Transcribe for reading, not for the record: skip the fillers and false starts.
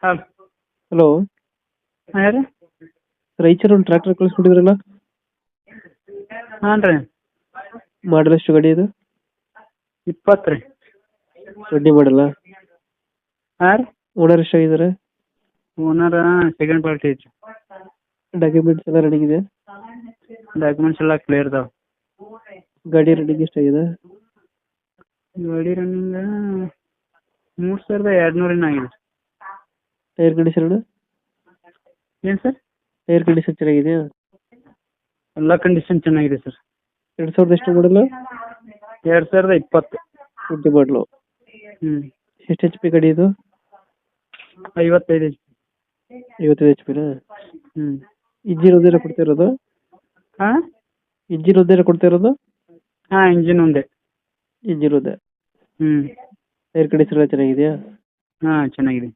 ಹಾಂ ಹಲೋ, ಯಾರು? ರೈಚೂರು ಒಂದು ಟ್ರ್ಯಾಕ್ಟರ್ ಕಳಿಸ್ಕೊಟ್ಟಿದ್ರಲ್ಲ, ಹಾಂ ರೀ. ಮಾಡಲ್ ಎಷ್ಟು ಗಾಡಿ ಇದು? 20 ರೀ. ರೆಡ್ಡಿ ಮಾಡಲ್ಲ. ಹಾಂ ರೀ. ಓನರ್ ಎಷ್ಟಾಗಿದ್ದಾರೆ? ಓನರ್ ಸೆಕೆಂಡ್ ಪಾರ್ಟಿ ಐತಿ. ಡಾಕ್ಯುಮೆಂಟ್ಸ್ ಎಲ್ಲ ರನ್ನಿಂಗ್ ಇದೆ? ಡಾಕ್ಯುಮೆಂಟ್ಸ್ ಎಲ್ಲ ಕ್ಲಿಯರ್ ಇದಾವೆ. ಗಾಡಿ ರನ್ನಿಂಗ್ ಎಷ್ಟಾಗಿದೆ? ಗಾಡಿ ರನ್ನಿಂಗ್ 3200 ಆಗಿದೆ. Tyre condition? ಏನು ಸರ್? ಟೈರ್ ಕಂಡೀಷನ್ ಚೆನ್ನಾಗಿದೆಯಾ? ಎಲ್ಲ ಕಂಡೀಷನ್ ಚೆನ್ನಾಗಿದೆ ಸರ್. 2000 ಎಷ್ಟು ಮಾಡಲ್ಲ? 2020. 20 ಮಾಡಲು. ಹ್ಞೂ. ಎಷ್ಟು ಎಚ್ ಪಿ ಗಾಡಿ ಇದು? 55 HP. 55 ಎಚ್ ಪಿನಾ? ಹ್ಞೂ. ಇಂಜಿನ್ ಒಂದೇನ ಕೊಡ್ತಾ ಇರೋದು? ಹಾಂ ಇಂಜಿನ್ ಒಂದೇನ ಕೊಡ್ತಾ ಇರೋದು? ಹಾಂ ಇಂಜಿನ್ ಒಂದೇ. ಇಂಜಿನ್ ಒಂದೇ. ಹ್ಞೂ. ಟೈರ್ ಕಂಡೀಷನ್ ಎಲ್ಲ ಚೆನ್ನಾಗಿದೆಯಾ? ಹಾಂ ಚೆನ್ನಾಗಿದೆ.